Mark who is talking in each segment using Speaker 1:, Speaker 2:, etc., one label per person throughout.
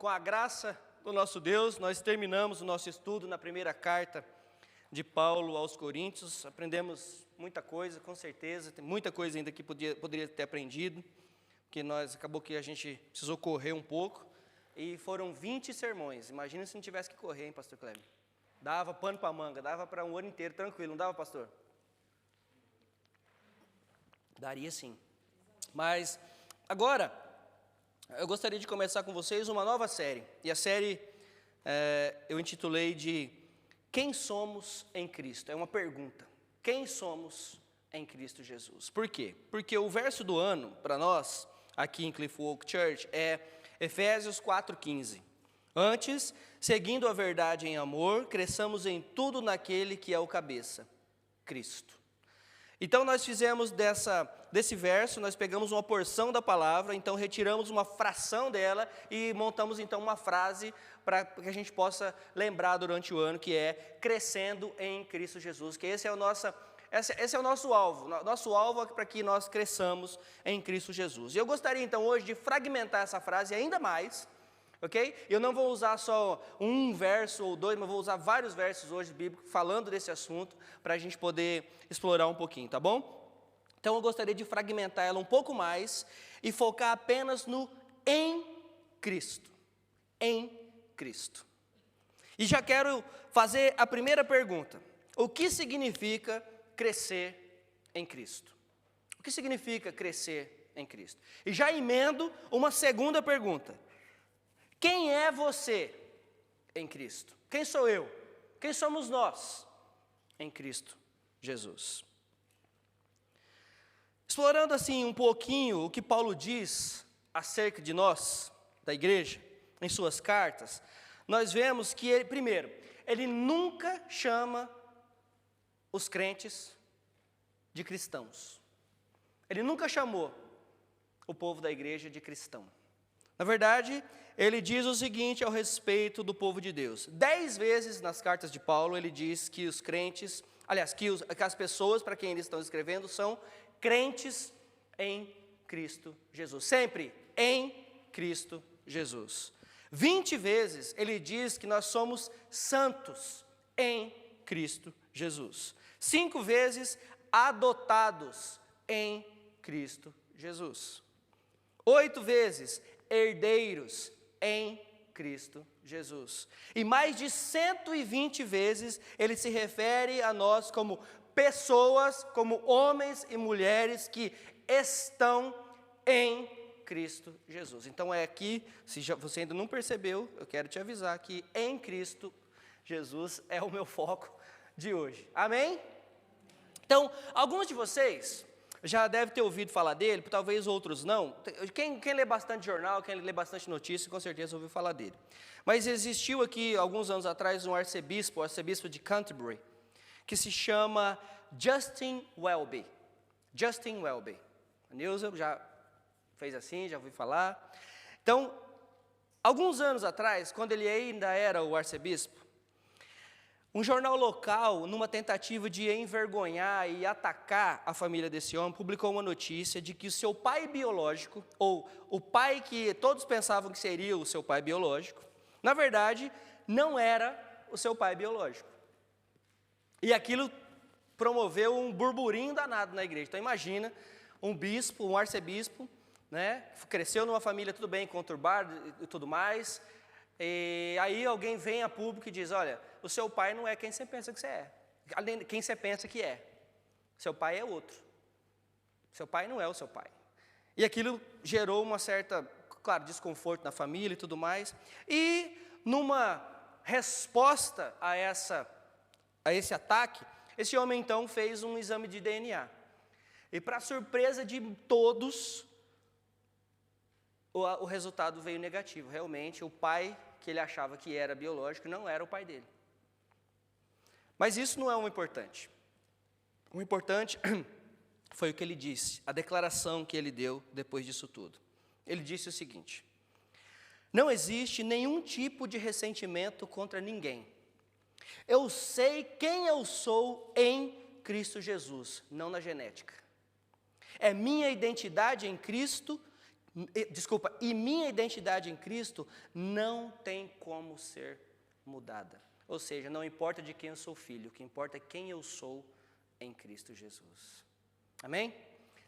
Speaker 1: com a graça do nosso Deus, nós terminamos o nosso estudo na primeira carta de Paulo aos Coríntios. Aprendemos muita coisa, com certeza, tem muita coisa ainda que poderia ter aprendido, porque acabou que a gente precisou correr um pouco, e foram 20 sermões. Imagina se não tivesse que correr, hein, pastor Cleber? Dava pano para manga, dava para um ano inteiro, tranquilo, não dava, pastor? Daria sim. Mas, agora, eu gostaria de começar com vocês uma nova série. E a série eu intitulei de Quem Somos em Cristo? É uma pergunta. Quem somos em Cristo Jesus? Por quê? Porque o verso do ano, para nós, aqui em Cliff Oak Church, é Efésios 4,15. Antes, seguindo a verdade em amor, cresçamos em tudo naquele que é o cabeça, Cristo. Então, nós fizemos desse verso, nós pegamos uma porção da palavra, então retiramos uma fração dela e montamos então uma frase para que a gente possa lembrar durante o ano, que é crescendo em Cristo Jesus, que esse é o nosso alvo. Nosso alvo é para que nós cresçamos em Cristo Jesus. E eu gostaria então hoje de fragmentar essa frase ainda mais, ok? Eu não vou usar só um verso ou dois, mas vou usar vários versos hoje bíblicos falando desse assunto para a gente poder explorar um pouquinho, tá bom? Então eu gostaria de fragmentar ela um pouco mais e focar apenas no em Cristo. Em Cristo. E já quero fazer a primeira pergunta. O que significa crescer em Cristo? O que significa crescer em Cristo? E já emendo uma segunda pergunta. Quem é você em Cristo? Quem sou eu? Quem somos nós em Cristo Jesus? Explorando assim um pouquinho o que Paulo diz acerca de nós, da igreja, em suas cartas, nós vemos que ele, primeiro, ele nunca chama os crentes de cristãos. Ele nunca chamou o povo da igreja de cristão. Na verdade, ele diz o seguinte ao respeito do povo de Deus. 10 vezes nas cartas de Paulo, ele diz que os crentes, aliás, que as pessoas para quem eles estão escrevendo são crentes em Cristo Jesus. Sempre em Cristo Jesus. 20 vezes ele diz que nós somos santos em Cristo Jesus. 5 vezes adotados em Cristo Jesus. 8 vezes herdeiros em Cristo Jesus. E mais de 120 vezes ele se refere a nós como pessoas, como homens e mulheres que estão em Cristo Jesus. Então é aqui, se você ainda não percebeu, eu quero te avisar que em Cristo Jesus é o meu foco de hoje. Amém? Então, alguns de vocês já deve ter ouvido falar dele, talvez outros não. Quem lê bastante jornal, quem lê bastante notícia, com certeza ouviu falar dele. Mas existiu aqui, alguns anos atrás, um arcebispo, o arcebispo de Canterbury, que se chama Justin Welby. Justin Welby. A Neuza já fez assim, já ouviu falar. Então, alguns anos atrás, quando ele ainda era o arcebispo, um jornal local, numa tentativa de envergonhar e atacar a família desse homem, publicou uma notícia de que o seu pai biológico, ou o pai que todos pensavam que seria o seu pai biológico, na verdade, não era o seu pai biológico. E aquilo promoveu um burburinho danado na igreja. Então imagina, um bispo, um arcebispo, né, cresceu numa família tudo bem, conturbada e tudo mais, e aí alguém vem a público e diz, olha, o seu pai não é quem você pensa que você é, quem você pensa que é, seu pai é outro, seu pai não é o seu pai. E aquilo gerou uma certa, claro, desconforto na família e tudo mais, e numa resposta a esse ataque, esse homem então fez um exame de DNA, e para surpresa de todos, o resultado veio negativo. Realmente, o pai que ele achava que era biológico não era o pai dele. Mas isso não é o importante. O importante foi o que ele disse, a declaração que ele deu depois disso tudo. Ele disse o seguinte: não existe nenhum tipo de ressentimento contra ninguém. Eu sei quem eu sou em Cristo Jesus, não na genética. É minha identidade em Cristo e minha identidade em Cristo não tem como ser mudada. Ou seja, não importa de quem eu sou filho, o que importa é quem eu sou em Cristo Jesus. Amém?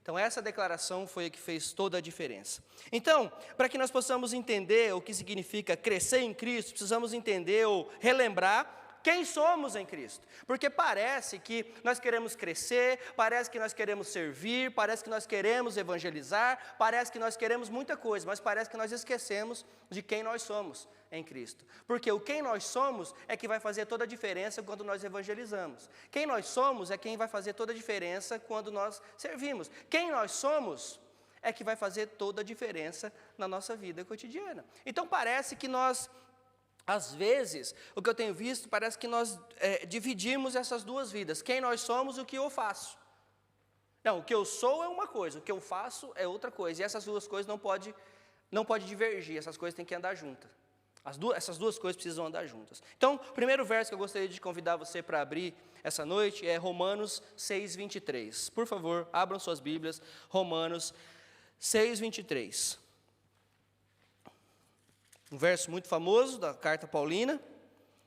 Speaker 1: Então essa declaração foi a que fez toda a diferença. Então, para que nós possamos entender o que significa crescer em Cristo, precisamos entender ou relembrar quem somos em Cristo. Porque parece que nós queremos crescer, parece que nós queremos servir, parece que nós queremos evangelizar, parece que nós queremos muita coisa, mas parece que nós esquecemos de quem nós somos em Cristo. Porque o quem nós somos é que vai fazer toda a diferença quando nós evangelizamos. Quem nós somos é quem vai fazer toda a diferença quando nós servimos. Quem nós somos é que vai fazer toda a diferença na nossa vida cotidiana. Então parece que nós, às vezes, o que eu tenho visto, parece que nós dividimos essas duas vidas. Quem nós somos e o que eu faço. Não, o que eu sou é uma coisa, o que eu faço é outra coisa. E essas duas coisas não pode divergir, essas coisas têm que andar juntas. Essas duas coisas precisam andar juntas. Então, o primeiro verso que eu gostaria de convidar você para abrir essa noite é Romanos 6:23. Por favor, abram suas Bíblias, Romanos 6:23. Um verso muito famoso da carta paulina,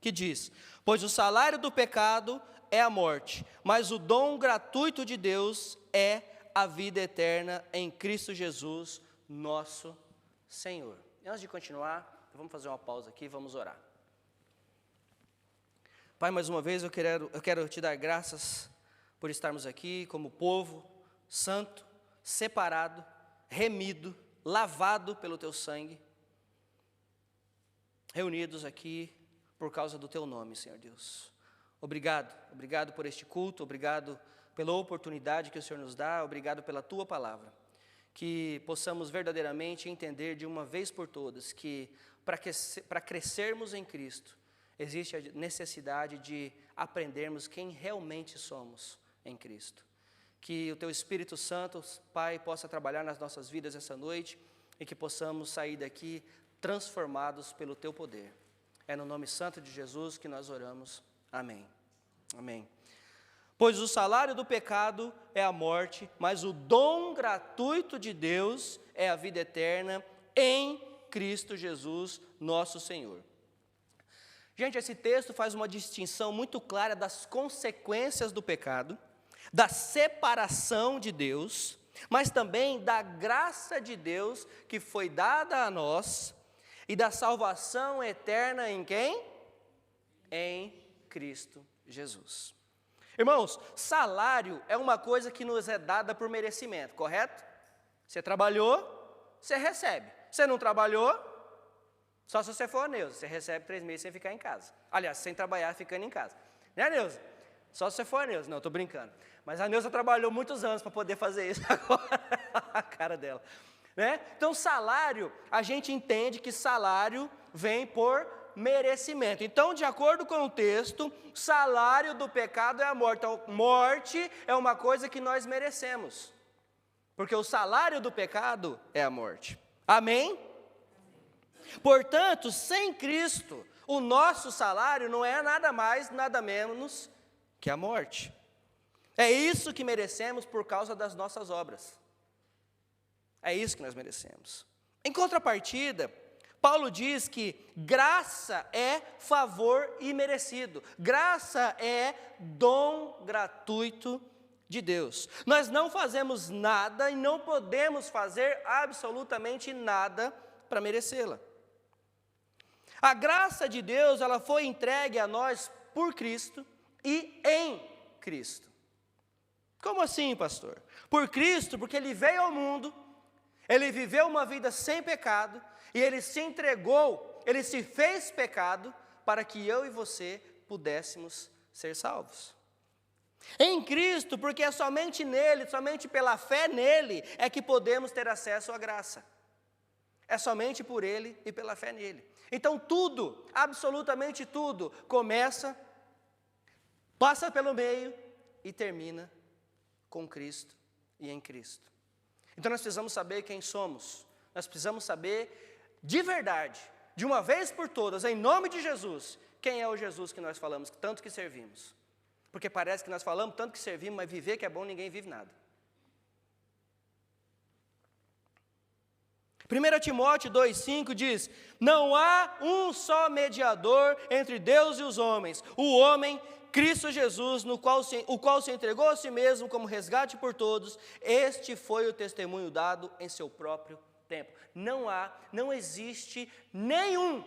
Speaker 1: que diz: pois o salário do pecado é a morte, mas o dom gratuito de Deus é a vida eterna em Cristo Jesus, nosso Senhor. E antes de continuar, vamos fazer uma pausa aqui e vamos orar. Pai, mais uma vez eu quero te dar graças por estarmos aqui como povo santo, separado, remido, lavado pelo teu sangue, reunidos aqui por causa do teu nome, Senhor Deus. Obrigado por este culto, obrigado pela oportunidade que o Senhor nos dá, obrigado pela tua palavra. Que possamos verdadeiramente entender de uma vez por todas que para crescermos em Cristo, existe a necessidade de aprendermos quem realmente somos em Cristo. Que o teu Espírito Santo, Pai, possa trabalhar nas nossas vidas essa noite e que possamos sair daqui transformados pelo teu poder. É no nome santo de Jesus que nós oramos. Amém. Amém. Pois o salário do pecado é a morte, mas o dom gratuito de Deus é a vida eterna em Cristo Jesus, nosso Senhor. Gente, esse texto faz uma distinção muito clara das consequências do pecado, da separação de Deus, mas também da graça de Deus que foi dada a nós e da salvação eterna em quem? Em Cristo Jesus. Irmãos, salário é uma coisa que nos é dada por merecimento, correto? Você trabalhou, você recebe. Você não trabalhou, só se você for Neuza, você recebe 3 meses sem ficar em casa. Aliás, sem trabalhar, ficando em casa. Né, Neuza? Só se você for Neuza. Não, estou brincando. Mas a Neuza trabalhou muitos anos para poder fazer isso agora. A cara dela. Né? Então, salário, a gente entende que salário vem por merecimento. Então, de acordo com o texto, salário do pecado é a morte. Então, morte é uma coisa que nós merecemos. Porque o salário do pecado é a morte. Amém? Portanto, sem Cristo, o nosso salário não é nada mais, nada menos que a morte. É isso que merecemos por causa das nossas obras. É isso que nós merecemos. Em contrapartida, Paulo diz que graça é favor imerecido. Graça é dom gratuito de Deus. Nós não fazemos nada e não podemos fazer absolutamente nada para merecê-la. A graça de Deus, ela foi entregue a nós por Cristo e em Cristo. Como assim, pastor? Por Cristo, porque Ele veio ao mundo, Ele viveu uma vida sem pecado, e Ele se entregou, Ele se fez pecado, para que eu e você pudéssemos ser salvos. Em Cristo, porque é somente nele, somente pela fé nele, é que podemos ter acesso à graça. É somente por Ele e pela fé nele. Então tudo, absolutamente tudo, começa, passa pelo meio e termina com Cristo e em Cristo. Então nós precisamos saber quem somos. Nós precisamos saber de verdade, de uma vez por todas, em nome de Jesus, quem é o Jesus que nós falamos, tanto que servimos. Porque parece que nós falamos tanto que servimos, mas viver que é bom, ninguém vive nada. 1 Timóteo 2,5 diz: não há um só mediador entre Deus e os homens, o homem Cristo Jesus, o qual se entregou a si mesmo como resgate por todos. Este foi o testemunho dado em seu próprio tempo. Não existe nenhum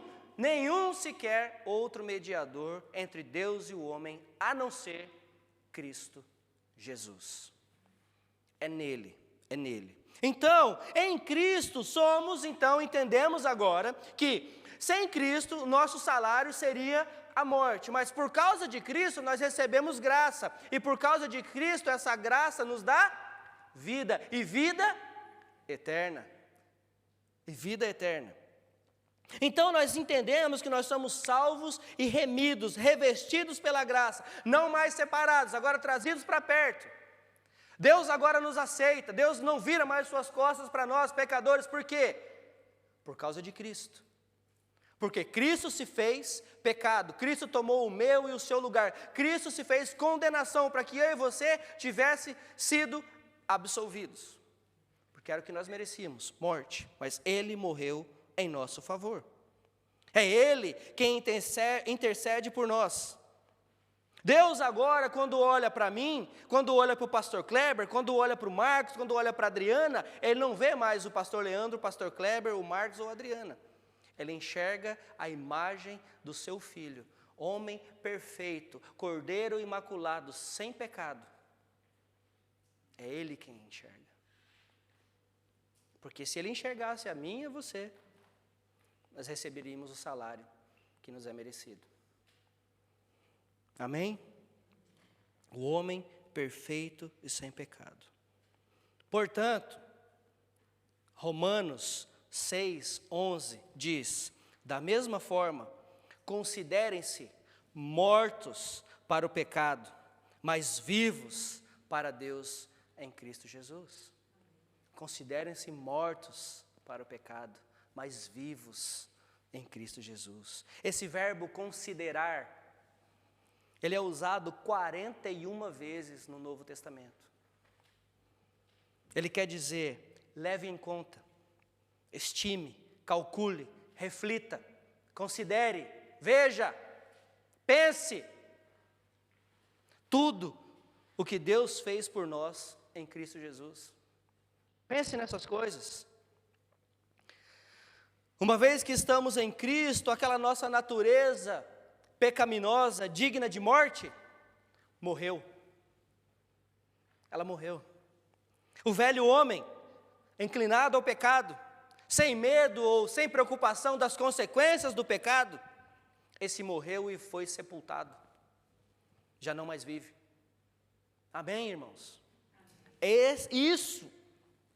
Speaker 1: sequer outro mediador entre Deus e o homem, a não ser Cristo Jesus. É nele. Então, em Cristo entendemos agora que sem Cristo, nosso salário seria a morte, mas por causa de Cristo nós recebemos graça, e por causa de Cristo essa graça nos dá vida, e vida eterna. Então nós entendemos que nós somos salvos e remidos, revestidos pela graça, não mais separados, agora trazidos para perto. Deus agora nos aceita, Deus não vira mais suas costas para nós, pecadores, por quê? Por causa de Cristo. Porque Cristo se fez pecado, Cristo tomou o meu e o seu lugar, Cristo se fez condenação para que eu e você tivesse sido absolvidos. Porque era o que nós merecíamos, morte, mas Ele morreu em nosso favor. É Ele quem intercede por nós. Deus agora, quando olha para mim, quando olha para o pastor Kleber, quando olha para o Marcos, quando olha para a Adriana, Ele não vê mais o pastor Leandro, o pastor Kleber, o Marcos ou a Adriana. Ele enxerga a imagem do seu filho, homem perfeito, cordeiro imaculado, sem pecado. É Ele quem enxerga. Porque se Ele enxergasse a mim e a você, nós receberíamos o salário que nos é merecido. Amém? O homem perfeito e sem pecado. Portanto, Romanos 6:11 diz: da mesma forma, considerem-se mortos para o pecado, mas vivos para Deus em Cristo Jesus. Considerem-se mortos para o pecado, mas vivos em Cristo Jesus. Esse verbo considerar, ele é usado 41 vezes no Novo Testamento. Ele quer dizer, leve em conta, estime, calcule, reflita, considere, veja, pense. Tudo o que Deus fez por nós em Cristo Jesus. Pense nessas coisas. Uma vez que estamos em Cristo, aquela nossa natureza pecaminosa, digna de morte, morreu. Ela morreu. O velho homem, inclinado ao pecado, sem medo ou sem preocupação das consequências do pecado, esse morreu e foi sepultado. Já não mais vive. Amém, irmãos? Isso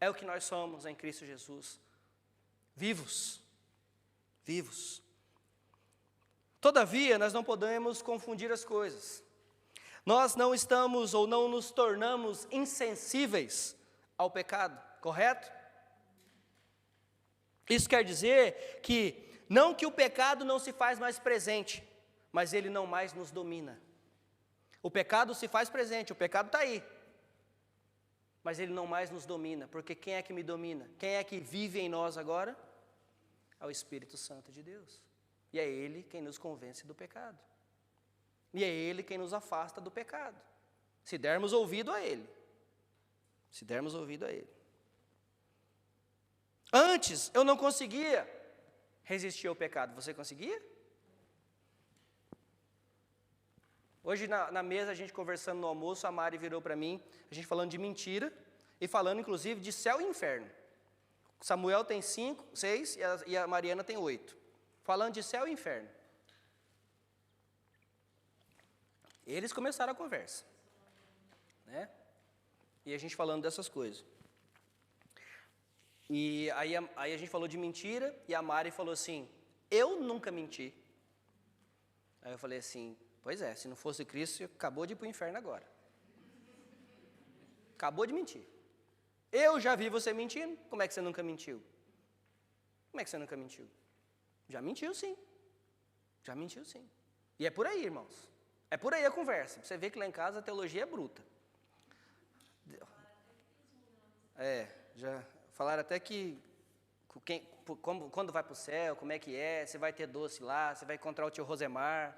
Speaker 1: é o que nós somos em Cristo Jesus. Vivos. Todavia, nós não podemos confundir as coisas. Nós não estamos ou não nos tornamos insensíveis ao pecado, correto? Isso quer dizer que, não que o pecado não se faz mais presente, mas ele não mais nos domina. O pecado se faz presente, o pecado está aí, mas ele não mais nos domina, porque quem é que me domina? Quem é que vive em nós agora? É o Espírito Santo de Deus. E é Ele quem nos convence do pecado. E é Ele quem nos afasta do pecado. Se dermos ouvido a Ele. Antes, eu não conseguia resistir ao pecado. Você conseguia? Hoje na mesa, a gente conversando no almoço, a Mari virou para mim, a gente falando de mentira, e falando inclusive de céu e inferno. Samuel tem 5, 6 e a Mariana tem 8. Falando de céu e inferno. Eles começaram a conversa, né? E a gente falando dessas coisas. E aí a gente falou de mentira, e a Mari falou assim, eu nunca menti. Aí eu falei assim, pois é, se não fosse Cristo, você acabou de ir para o inferno agora. Acabou de mentir. Eu já vi você mentindo, como é que você nunca mentiu? Já mentiu sim. E é por aí, irmãos. É por aí a conversa. Você vê que lá em casa a teologia é bruta. Já falaram até que Quando vai para o céu, como é que é, se vai ter doce lá, se vai encontrar o tio Rosemar.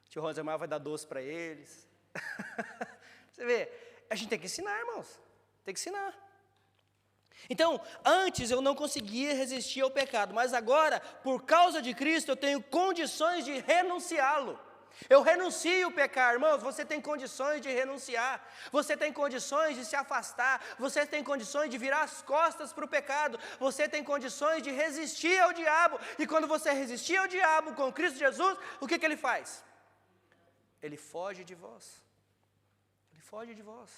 Speaker 1: O tio Rosemar vai dar doce para eles. Você vê, a gente tem que ensinar, irmãos. Tem que ensinar. Então, antes eu não conseguia resistir ao pecado, mas agora, por causa de Cristo, eu tenho condições de renunciá-lo. Eu renuncio o pecar, irmãos, você tem condições de renunciar, você tem condições de se afastar, você tem condições de virar as costas para o pecado, você tem condições de resistir ao diabo, e quando você resistir ao diabo com Cristo Jesus, o que ele faz? Ele foge de vós, ele foge de vós.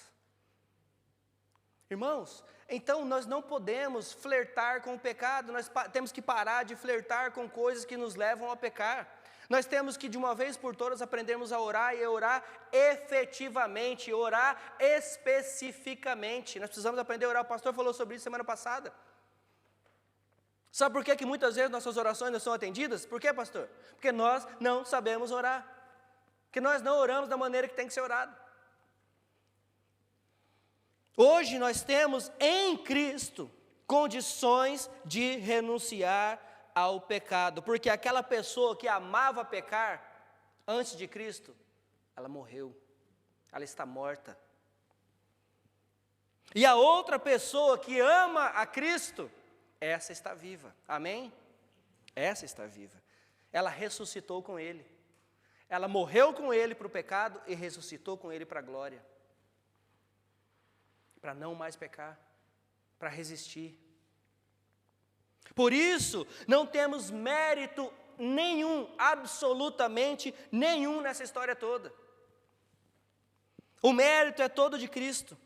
Speaker 1: Irmãos, então nós não podemos flertar com o pecado, nós temos que parar de flertar com coisas que nos levam a pecar. Nós temos que de uma vez por todas aprendermos a orar e a orar efetivamente, orar especificamente. Nós precisamos aprender a orar, o pastor falou sobre isso semana passada. Sabe por que muitas vezes nossas orações não são atendidas? Por quê, pastor? Porque nós não sabemos orar, porque nós não oramos da maneira que tem que ser orado. Hoje nós temos em Cristo condições de renunciar ao pecado, porque aquela pessoa que amava pecar antes de Cristo, ela morreu, ela está morta. E a outra pessoa que ama a Cristo, essa está viva, amém? Essa está viva, ela ressuscitou com Ele, ela morreu com Ele para o pecado e ressuscitou com Ele para a glória, para não mais pecar, para resistir. Por isso, não temos mérito nenhum, absolutamente nenhum nessa história toda. O mérito é todo de Cristo.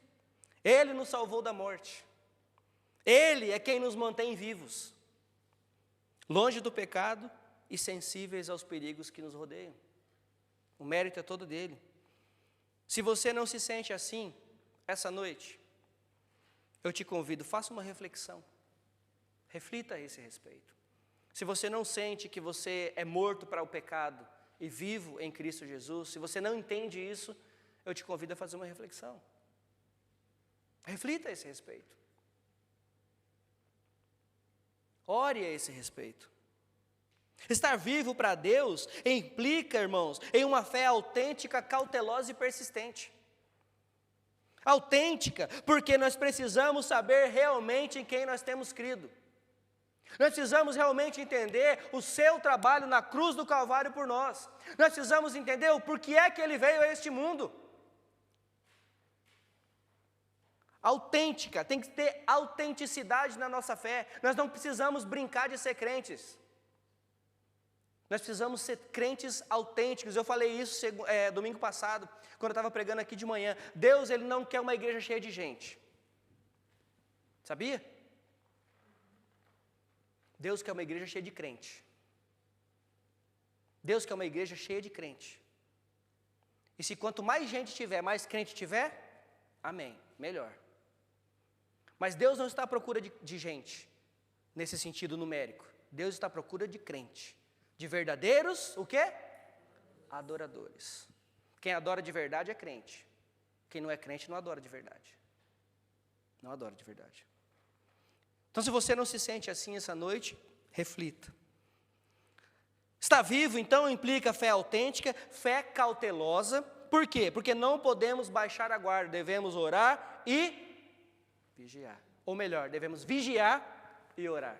Speaker 1: Ele nos salvou da morte. Ele é quem nos mantém vivos, longe do pecado e sensíveis aos perigos que nos rodeiam. O mérito é todo dele. Se você não se sente assim, essa noite, eu te convido, faça uma reflexão. Reflita a esse respeito. Se você não sente que você é morto para o pecado e vivo em Cristo Jesus, se você não entende isso, eu te convido a fazer uma reflexão. Reflita a esse respeito. Ore a esse respeito. Estar vivo para Deus implica, irmãos, em uma fé autêntica, cautelosa e persistente. Autêntica, porque nós precisamos saber realmente em quem nós temos crido. Nós precisamos realmente entender o seu trabalho na cruz do Calvário por nós. Nós precisamos entender o porquê é que ele veio a este mundo. Autêntica, tem que ter autenticidade na nossa fé. Nós não precisamos brincar de ser crentes. Nós precisamos ser crentes autênticos. Eu falei isso domingo passado, quando eu estava pregando aqui de manhã. Deus, Ele não quer uma igreja cheia de gente. Sabia? Deus quer uma igreja cheia de crente. Deus quer uma igreja cheia de crente. E se quanto mais gente tiver, mais crente tiver, amém, melhor. Mas Deus não está à procura de gente, nesse sentido numérico. Deus está à procura de crente. De verdadeiros, o quê? Adoradores. Quem adora de verdade é crente. Quem não é crente não adora de verdade. Não adora de verdade. Então, se você não se sente assim essa noite, reflita. Estar vivo, então, implica fé autêntica, fé cautelosa. Por quê? Porque não podemos baixar a guarda, devemos orar e vigiar. Ou melhor, devemos vigiar e orar.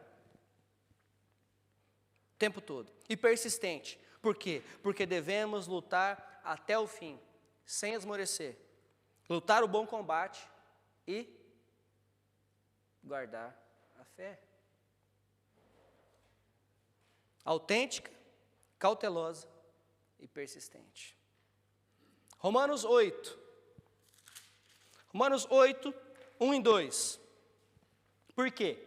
Speaker 1: O tempo todo. E persistente. Por quê? Porque devemos lutar até o fim, sem esmorecer. Lutar o bom combate e guardar a fé. Autêntica, cautelosa e persistente. Romanos 8. Romanos 8, 1 e 2. Por quê?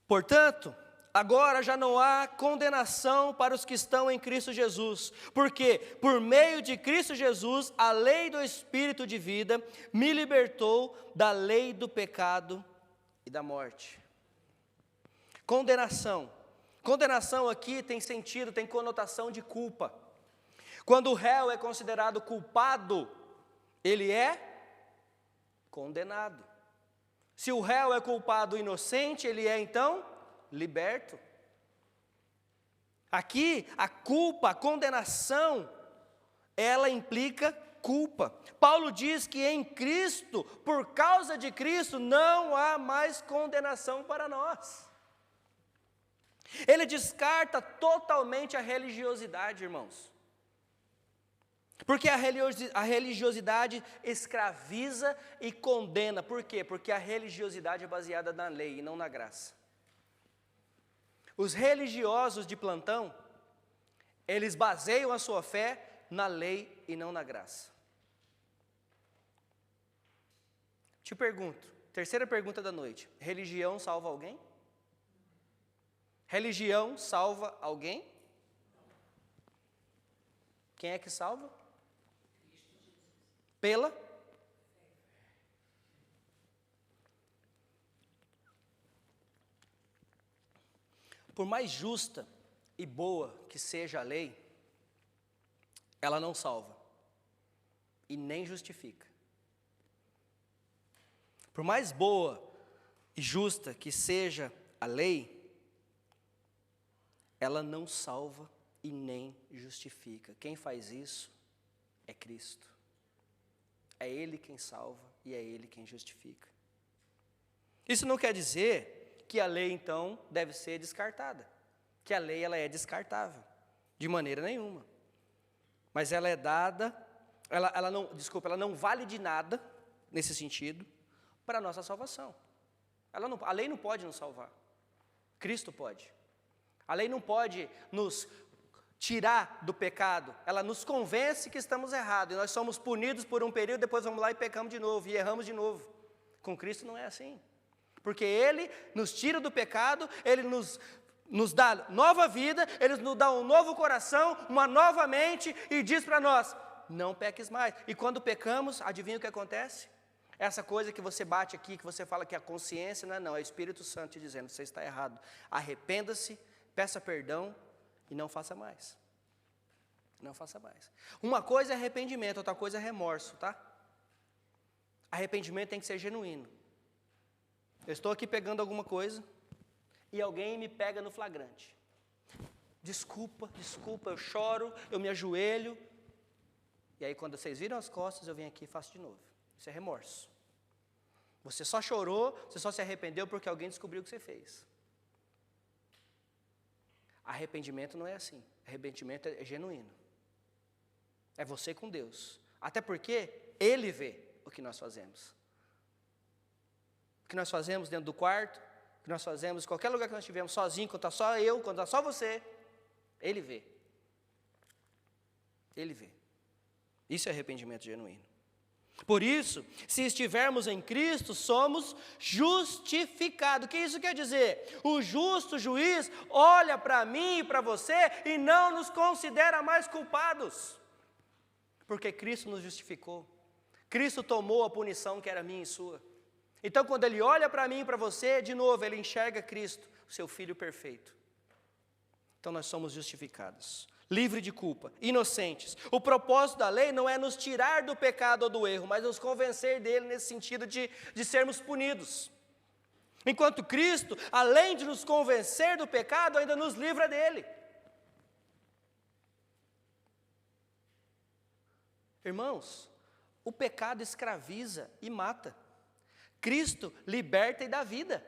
Speaker 1: Portanto, agora já não há condenação para os que estão em Cristo Jesus, porque por meio de Cristo Jesus, a lei do Espírito de vida me libertou da lei do pecado e da morte. Condenação. Condenação aqui tem sentido, tem conotação de culpa. Quando o réu é considerado culpado, ele é condenado. Se o réu é culpado inocente, ele é então liberto. Aqui, a culpa, a condenação, ela implica culpa. Paulo diz que em Cristo, por causa de Cristo, não há mais condenação para nós. Ele descarta totalmente a religiosidade, irmãos. Porque a religiosidade escraviza e condena. Por quê? Porque a religiosidade é baseada na lei e não na graça. Os religiosos de plantão, eles baseiam a sua fé na lei e não na graça. Te pergunto, terceira pergunta da noite: religião salva alguém? Religião salva alguém? Quem é que salva? Pela? Por mais justa e boa que seja a lei, ela não salva e nem justifica. Por mais boa e justa que seja a lei, ela não salva e nem justifica. Quem faz isso é Cristo. É Ele quem salva e é Ele quem justifica. Isso não quer dizer que a lei, então, deve ser descartada. Que a lei, ela é descartável. De maneira nenhuma. Mas ela é dada, ela não vale de nada, nesse sentido, para a nossa salvação. A lei não pode nos salvar. Cristo pode. A lei não pode nos tirar do pecado. Ela nos convence que estamos errados. E nós somos punidos por um período, depois vamos lá e pecamos de novo. E erramos de novo. Com Cristo não é assim. Porque Ele nos tira do pecado, Ele nos dá nova vida, Ele nos dá um novo coração, uma nova mente e diz para nós, não peques mais. E quando pecamos, adivinha o que acontece? Essa coisa que você bate aqui, que você fala que é a consciência, não, é o Espírito Santo te dizendo, você está errado. Arrependa-se, peça perdão e não faça mais. Não faça mais. Uma coisa é arrependimento, outra coisa é remorso, tá? Arrependimento tem que ser genuíno. Eu estou aqui pegando alguma coisa e alguém me pega no flagrante. Desculpa, eu choro, eu me ajoelho. E aí quando vocês viram as costas, eu venho aqui e faço de novo. Isso é remorso. Você só chorou, você só se arrependeu porque alguém descobriu o que você fez. Arrependimento não é assim. Arrependimento é genuíno. É você com Deus. Até porque Ele vê o que nós fazemos. O que nós fazemos dentro do quarto, o que nós fazemos em qualquer lugar que nós estivermos sozinho, quando está só eu, quando está só você, Ele vê. Ele vê. Isso é arrependimento genuíno. Por isso, se estivermos em Cristo, somos justificados. O que isso quer dizer? O justo juiz olha para mim e para você e não nos considera mais culpados. Porque Cristo nos justificou. Cristo tomou a punição que era minha e sua. Então, quando Ele olha para mim e para você, de novo, Ele enxerga Cristo, o seu Filho perfeito. Então, nós somos justificados. Livre de culpa, inocentes. O propósito da lei não é nos tirar do pecado ou do erro, mas nos convencer dele nesse sentido de sermos punidos. Enquanto Cristo, além de nos convencer do pecado, ainda nos livra dele. Irmãos, o pecado escraviza e mata. Cristo liberta e dá vida.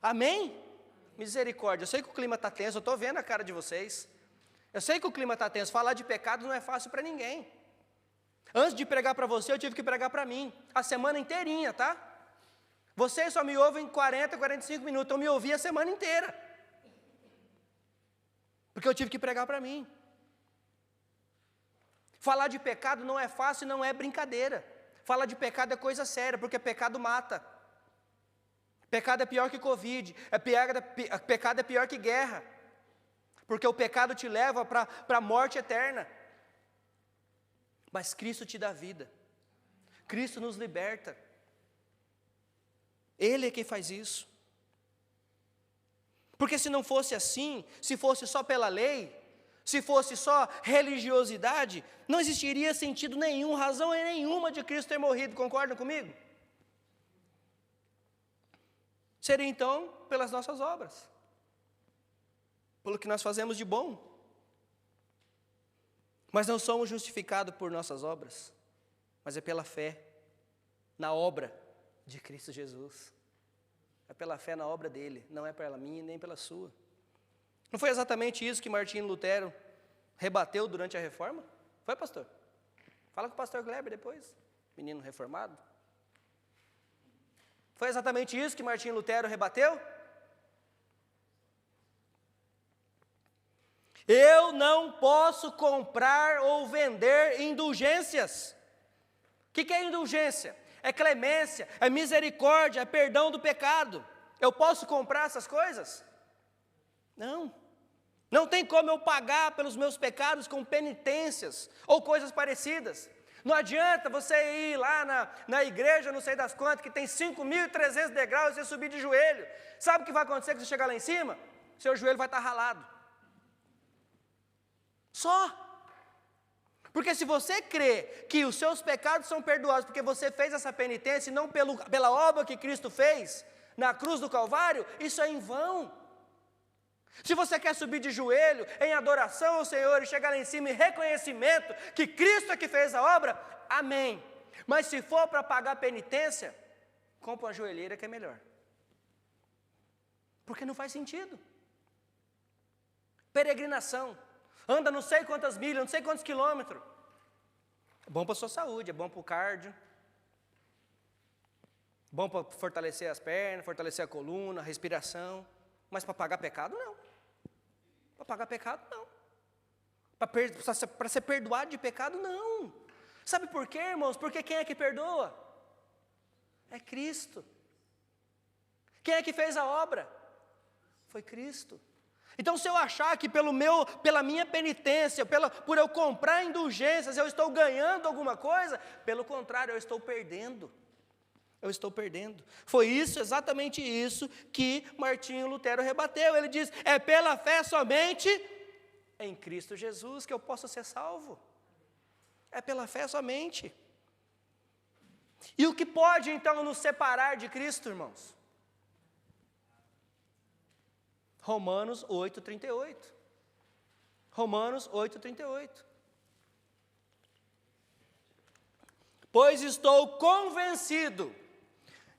Speaker 1: Amém? Misericórdia, eu sei que o clima está tenso, eu estou vendo a cara de vocês. Eu sei que o clima está tenso, falar de pecado não é fácil para ninguém. Antes de pregar para você, eu tive que pregar para mim, a semana inteirinha, tá? Vocês só me ouvem 40, 45 minutos, eu me ouvi a semana inteira. Porque eu tive que pregar para mim. Falar de pecado não é fácil e não é brincadeira. Falar de pecado é coisa séria, porque pecado mata. Pecado é pior que Covid, pecado é pior que guerra, porque o pecado te leva para a morte eterna. Mas Cristo te dá vida, Cristo nos liberta, Ele é quem faz isso. Porque se não fosse assim, se fosse só pela lei, se fosse só religiosidade, não existiria sentido nenhum, razão nenhuma de Cristo ter morrido, concordam comigo? Seria então pelas nossas obras, pelo que nós fazemos de bom. Mas não somos justificados por nossas obras, mas é pela fé na obra de Cristo Jesus. É pela fé na obra dele, não é pela minha nem pela sua. Não foi exatamente isso que Martinho Lutero rebateu durante a reforma? Foi, pastor? Fala com o pastor Kleber depois, menino reformado. Foi exatamente isso que Martinho Lutero rebateu? Eu não posso comprar ou vender indulgências. O que é indulgência? É clemência, é misericórdia, é perdão do pecado. Eu posso comprar essas coisas? Não. Não tem como eu pagar pelos meus pecados com penitências ou coisas parecidas. Não adianta você ir lá na igreja, não sei das quantas, que tem 5.300 degraus e você subir de joelho. Sabe o que vai acontecer quando você chegar lá em cima? Seu joelho vai estar ralado. Só. Porque se você crê que os seus pecados são perdoados porque você fez essa penitência e não pela obra que Cristo fez na cruz do Calvário, isso é em vão. Se você quer subir de joelho em adoração ao Senhor e chegar lá em cima em reconhecimento que Cristo é que fez a obra, amém. Mas se for para pagar penitência, compra uma joelheira que é melhor. Porque não faz sentido. Peregrinação. Anda não sei quantas milhas, não sei quantos quilômetros. É bom para a sua saúde, é bom para o cardio. Bom para fortalecer as pernas, fortalecer a coluna, a respiração. Mas para pagar pecado, não. Para pagar pecado, não. Para ser perdoado de pecado, não. Sabe por quê, irmãos? Porque quem é que perdoa? É Cristo. Quem é que fez a obra? Foi Cristo. Então, se eu achar que pela minha penitência, por eu comprar indulgências, eu estou ganhando alguma coisa, pelo contrário, eu estou perdendo. Eu estou perdendo. Foi exatamente isso que Martinho Lutero rebateu. Ele diz, é pela fé somente em Cristo Jesus que eu posso ser salvo. É pela fé somente. E o que pode então nos separar de Cristo, irmãos? Romanos 8:38. Romanos 8:38. Pois estou convencido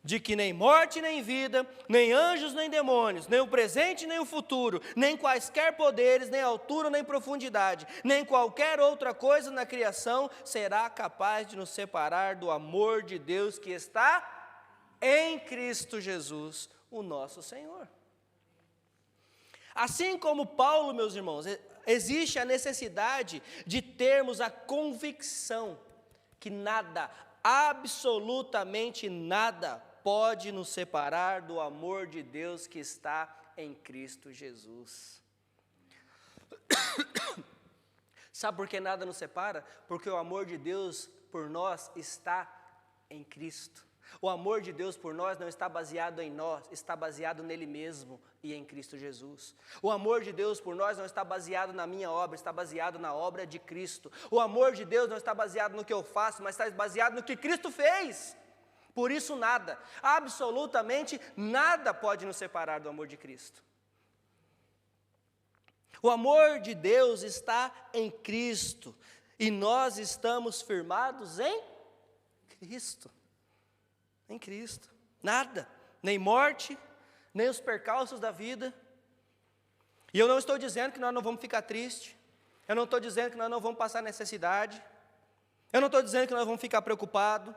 Speaker 1: de que nem morte nem vida, nem anjos nem demônios, nem o presente nem o futuro, nem quaisquer poderes, nem altura nem profundidade, nem qualquer outra coisa na criação será capaz de nos separar do amor de Deus que está em Cristo Jesus, o nosso Senhor. Assim como Paulo, meus irmãos, existe a necessidade de termos a convicção que nada, absolutamente nada, pode nos separar do amor de Deus que está em Cristo Jesus. Sabe por que nada nos separa? Porque o amor de Deus por nós está em Cristo. O amor de Deus por nós não está baseado em nós, está baseado nele mesmo e em Cristo Jesus. O amor de Deus por nós não está baseado na minha obra, está baseado na obra de Cristo. O amor de Deus não está baseado no que eu faço, mas está baseado no que Cristo fez. Por isso nada, absolutamente nada pode nos separar do amor de Cristo. O amor de Deus está em Cristo e nós estamos firmados em Cristo. Em Cristo. Nada, nem morte, nem os percalços da vida. E eu não estou dizendo que nós não vamos ficar tristes. Eu não estou dizendo que nós não vamos passar necessidade. Eu não estou dizendo que nós vamos ficar preocupados.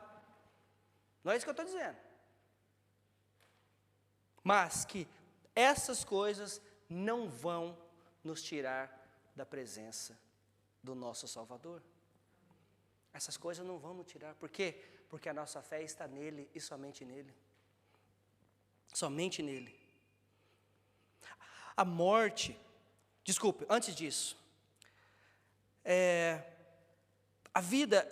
Speaker 1: Não é isso que eu estou dizendo. Mas que essas coisas não vão nos tirar da presença do nosso Salvador. Essas coisas não vão nos tirar. Por quê? Porque a nossa fé está nele e somente nele. Somente nele. A morte, desculpe, antes disso, a vida,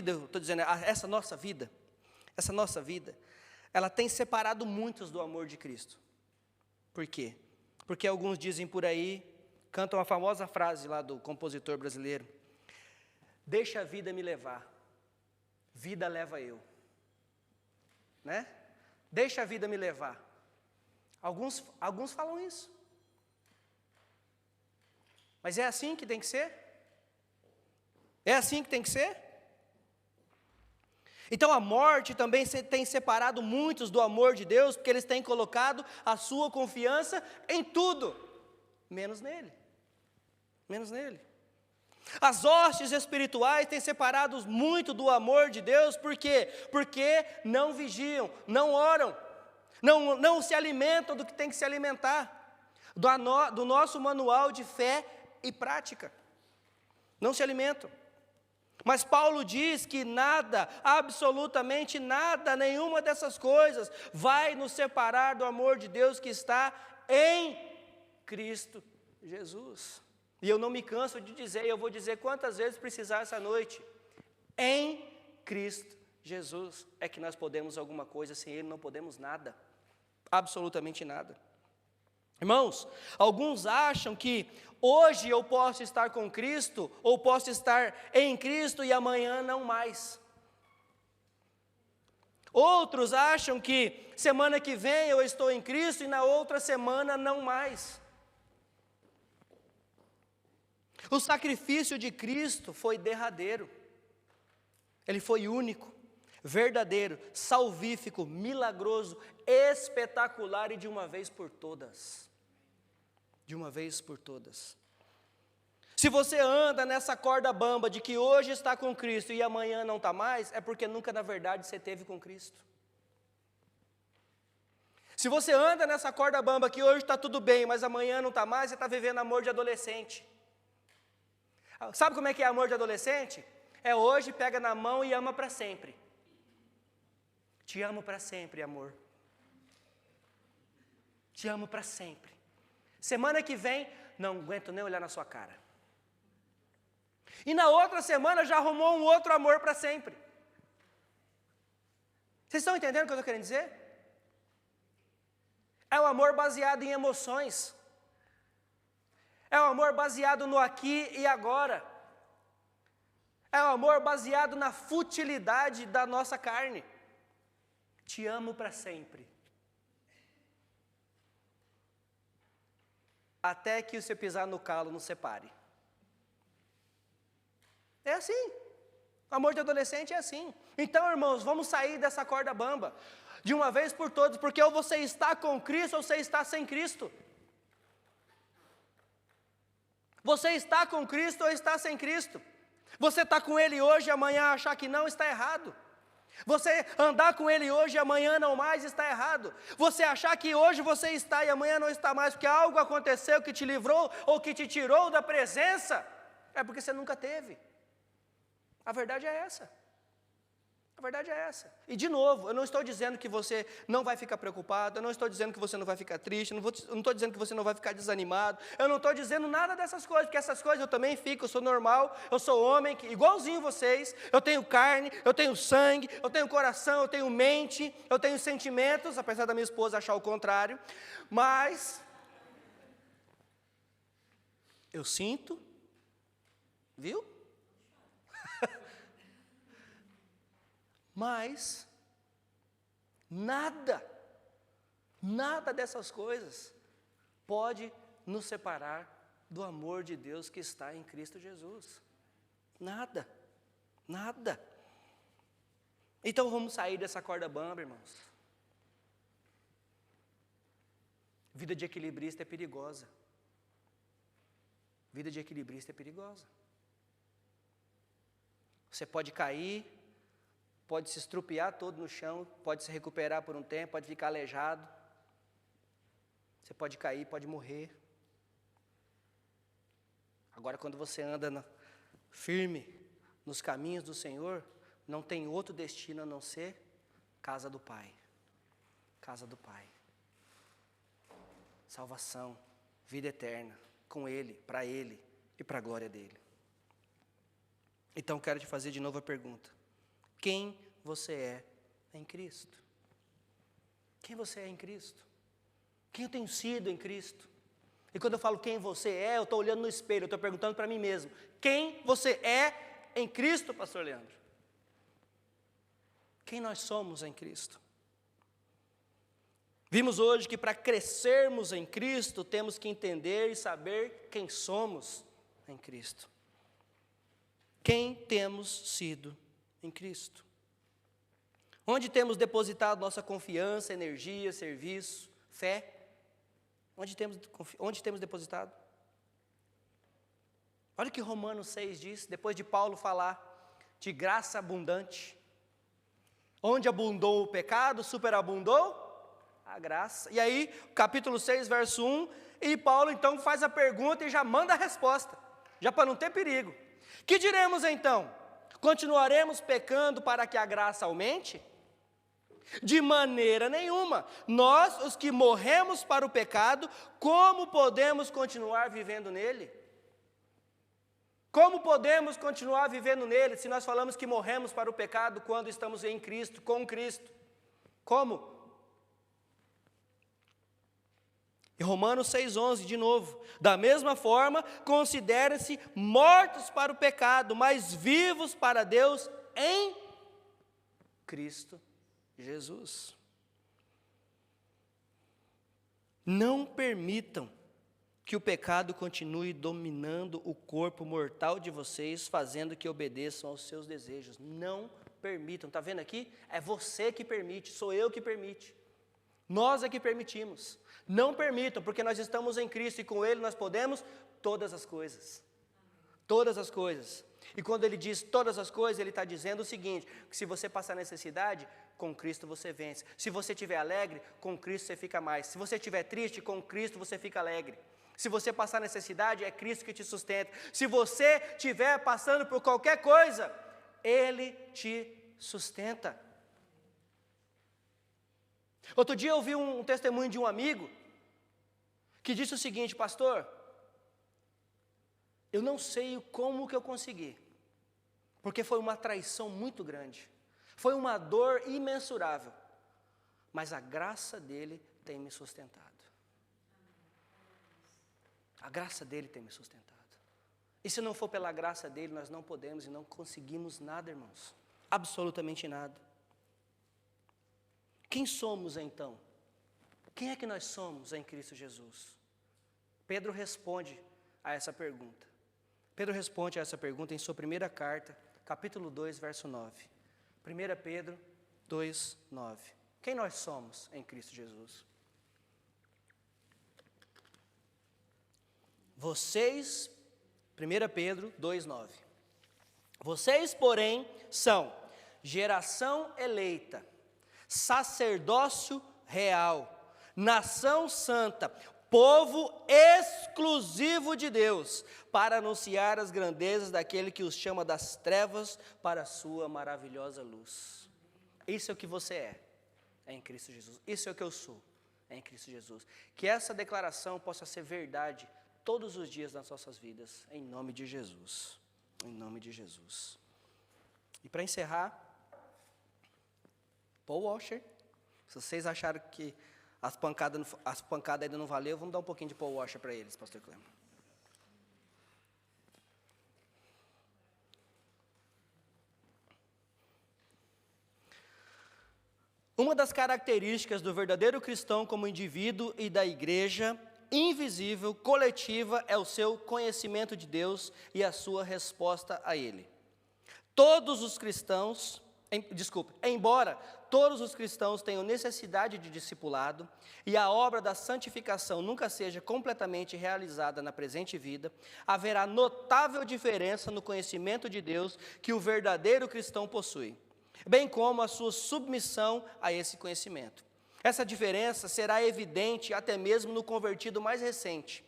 Speaker 1: eu estou dizendo, essa nossa vida, ela tem separado muitos do amor de Cristo. Por quê? Porque alguns dizem por aí canta uma famosa frase lá do compositor brasileiro: deixa a vida me levar, vida leva eu. Né? Deixa a vida me levar. Alguns falam isso. Mas é assim que tem que ser? É assim que tem que ser? Então a morte também tem separado muitos do amor de Deus, porque eles têm colocado a sua confiança em tudo, menos nele. Menos nele. As hostes espirituais têm separado muito do amor de Deus, por quê? Porque não vigiam, não oram, não se alimentam do que tem que se alimentar, do nosso manual de fé e prática. Não se alimentam. Mas Paulo diz que nada, absolutamente nada, nenhuma dessas coisas vai nos separar do amor de Deus que está em Cristo Jesus. E eu não me canso de dizer, eu vou dizer quantas vezes precisar essa noite. Em Cristo Jesus é que nós podemos alguma coisa, sem Ele não podemos nada, absolutamente nada. Irmãos, alguns acham que hoje eu posso estar com Cristo, ou posso estar em Cristo e amanhã não mais. Outros acham que semana que vem eu estou em Cristo e na outra semana não mais. O sacrifício de Cristo foi derradeiro. Ele foi único, verdadeiro, salvífico, milagroso, espetacular e de uma vez por todas. De uma vez por todas. Se você anda nessa corda bamba de que hoje está com Cristo e amanhã não está mais, é porque nunca na verdade você esteve com Cristo. Se você anda nessa corda bamba que hoje está tudo bem, mas amanhã não está mais, você está vivendo amor de adolescente. Sabe como é que é amor de adolescente? É hoje, pega na mão e ama para sempre. Te amo para sempre, amor. Te amo para sempre. Semana que vem, não aguento nem olhar na sua cara. E na outra semana já arrumou um outro amor para sempre. Vocês estão entendendo o que eu estou querendo dizer? É o amor baseado em emoções. É o amor baseado no aqui e agora. É o amor baseado na futilidade da nossa carne. Te amo para sempre. Até que você pisar no calo, nos separe. É assim. O amor de adolescente é assim. Então, irmãos, vamos sair dessa corda bamba, de uma vez por todas, porque ou você está com Cristo ou você está sem Cristo. Você está com Cristo ou está sem Cristo. Você está com Ele hoje e amanhã achar que não, está errado. Você andar com Ele hoje e amanhã não mais, está errado. Você achar que hoje você está e amanhã não está mais, porque algo aconteceu que te livrou ou que te tirou da presença, é porque você nunca teve. A verdade é essa. A verdade é essa. E de novo, eu não estou dizendo que você não vai ficar preocupado, eu não estou dizendo que você não vai ficar triste, eu não estou dizendo que você não vai ficar desanimado, eu não estou dizendo nada dessas coisas, porque essas coisas eu também fico, eu sou normal, eu sou homem, igualzinho vocês, eu tenho carne, eu tenho sangue, eu tenho coração, eu tenho mente, eu tenho sentimentos, apesar da minha esposa achar o contrário, mas eu sinto, viu? Mas nada dessas coisas pode nos separar do amor de Deus que está em Cristo Jesus. Nada. Então vamos sair dessa corda bamba, irmãos. Vida de equilibrista é perigosa. Vida de equilibrista é perigosa. Você pode cair, pode se estrupiar todo no chão, pode se recuperar por um tempo, pode ficar aleijado. Você pode cair, pode morrer. Agora, quando você anda firme nos caminhos do Senhor, não tem outro destino a não ser casa do Pai. Casa do Pai. Salvação, vida eterna, com Ele, para Ele e para a glória dEle. Então, quero te fazer de novo a pergunta. Quem você é em Cristo? Quem você é em Cristo? Quem eu tenho sido em Cristo? E quando eu falo quem você é, eu estou olhando no espelho, eu estou perguntando para mim mesmo, quem você é em Cristo, pastor Leandro? Quem nós somos em Cristo? Vimos hoje que para crescermos em Cristo, temos que entender e saber quem somos em Cristo. Quem temos sido em Cristo. Onde temos depositado nossa confiança, energia, serviço, fé? Onde temos depositado? Olha o que Romanos 6 diz, depois de Paulo falar de graça abundante. Onde abundou o pecado, superabundou a graça. E aí, capítulo 6, verso 1, e Paulo então faz a pergunta e já manda a resposta, já para não ter perigo. Que diremos então? Continuaremos pecando para que a graça aumente? De maneira nenhuma. Nós, os que morremos para o pecado, como podemos continuar vivendo nele? Como podemos continuar vivendo nele se nós falamos que morremos para o pecado quando estamos em Cristo, com Cristo? Como? Em Romanos 6,11, de novo, da mesma forma, considerem-se mortos para o pecado, mas vivos para Deus em Cristo Jesus. Não permitam que o pecado continue dominando o corpo mortal de vocês, fazendo que obedeçam aos seus desejos. Não permitam, está vendo aqui? É você que permite, sou eu que permite. Nós é que permitimos. Não permitam, porque nós estamos em Cristo e com Ele nós podemos todas as coisas. Todas as coisas. E quando Ele diz todas as coisas, Ele está dizendo o seguinte, que se você passar necessidade, com Cristo você vence. Se você estiver alegre, com Cristo você fica mais. Se você estiver triste, com Cristo você fica alegre. Se você passar necessidade, é Cristo que te sustenta. Se você estiver passando por qualquer coisa, Ele te sustenta. Outro dia eu ouvi um testemunho de um amigo que disse o seguinte, pastor, eu não sei como que eu consegui, porque foi uma traição muito grande, foi uma dor imensurável, mas a graça dele tem me sustentado. A graça dele tem me sustentado. E se não for pela graça dele, nós não podemos e não conseguimos nada, irmãos, absolutamente nada. Quem somos então? Quem é que nós somos em Cristo Jesus? Pedro responde a essa pergunta. Pedro responde a essa pergunta em sua primeira carta, capítulo 2, verso 9. 1 Pedro 2, 9. Quem nós somos em Cristo Jesus? Vocês, 1 Pedro 2, 9. Vocês, porém, são geração eleita, sacerdócio real, nação santa, povo exclusivo de Deus, para anunciar as grandezas daquele que os chama das trevas para a sua maravilhosa luz. Isso é o que você é em Cristo Jesus. Isso é o que eu sou em Cristo Jesus. Que essa declaração possa ser verdade todos os dias das nossas vidas, em nome de Jesus. Em nome de Jesus. E para encerrar, Paul Washer. Se vocês acharam que as pancadas ainda não valeu, vamos dar um pouquinho de Paul Washer para eles, pastor Clema. Uma das características do verdadeiro cristão como indivíduo e da igreja invisível, coletiva, é o seu conhecimento de Deus e a sua resposta a Ele. Todos os cristãos, embora todos os cristãos tenham necessidade de discipulado e a obra da santificação nunca seja completamente realizada na presente vida, haverá notável diferença no conhecimento de Deus que o verdadeiro cristão possui, bem como a sua submissão a esse conhecimento. Essa diferença será evidente até mesmo no convertido mais recente.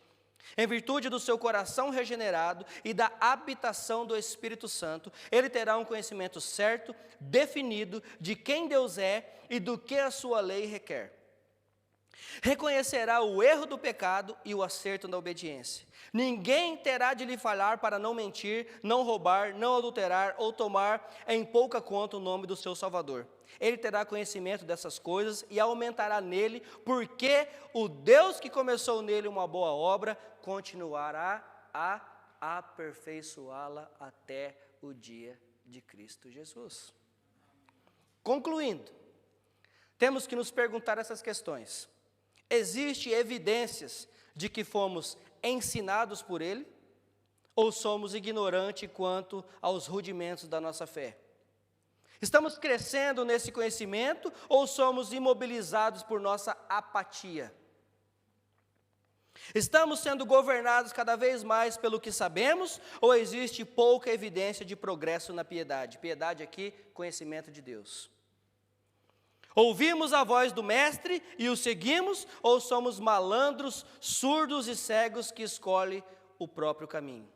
Speaker 1: Em virtude do seu coração regenerado e da habitação do Espírito Santo, ele terá um conhecimento certo, definido, de quem Deus é e do que a sua lei requer. Reconhecerá o erro do pecado e o acerto da obediência. Ninguém terá de lhe falar para não mentir, não roubar, não adulterar ou tomar em pouca conta o nome do seu Salvador. Ele terá conhecimento dessas coisas e aumentará nele, porque o Deus que começou nele uma boa obra continuará a aperfeiçoá-la até o dia de Cristo Jesus. Concluindo, temos que nos perguntar essas questões. Existem evidências de que fomos ensinados por Ele? Ou somos ignorantes quanto aos rudimentos da nossa fé? Estamos crescendo nesse conhecimento ou somos imobilizados por nossa apatia? Estamos sendo governados cada vez mais pelo que sabemos ou existe pouca evidência de progresso na piedade? Piedade aqui, conhecimento de Deus. Ouvimos a voz do Mestre e o seguimos, ou somos malandros, surdos e cegos que escolhem o próprio caminho?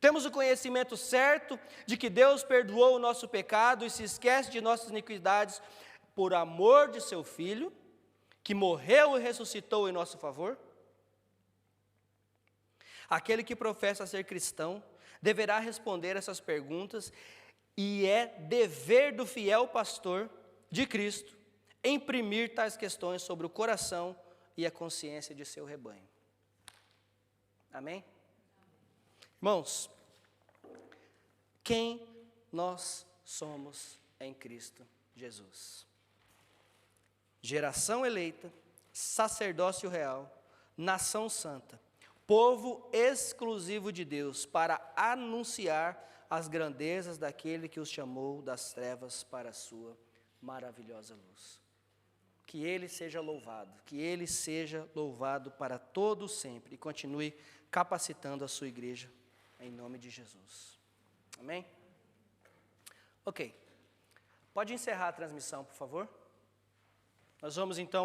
Speaker 1: Temos o conhecimento certo de que Deus perdoou o nosso pecado e se esquece de nossas iniquidades por amor de seu Filho, que morreu e ressuscitou em nosso favor? Aquele que professa ser cristão deverá responder essas perguntas e é dever do fiel pastor de Cristo imprimir tais questões sobre o coração e a consciência de seu rebanho. Amém? Irmãos, quem nós somos em Cristo Jesus? Geração eleita, sacerdócio real, nação santa, povo exclusivo de Deus, para anunciar as grandezas daquele que os chamou das trevas para a sua maravilhosa luz. Que Ele seja louvado para todo sempre e continue capacitando a sua igreja em nome de Jesus. Amém? Ok. Pode encerrar a transmissão, por favor? Nós vamos então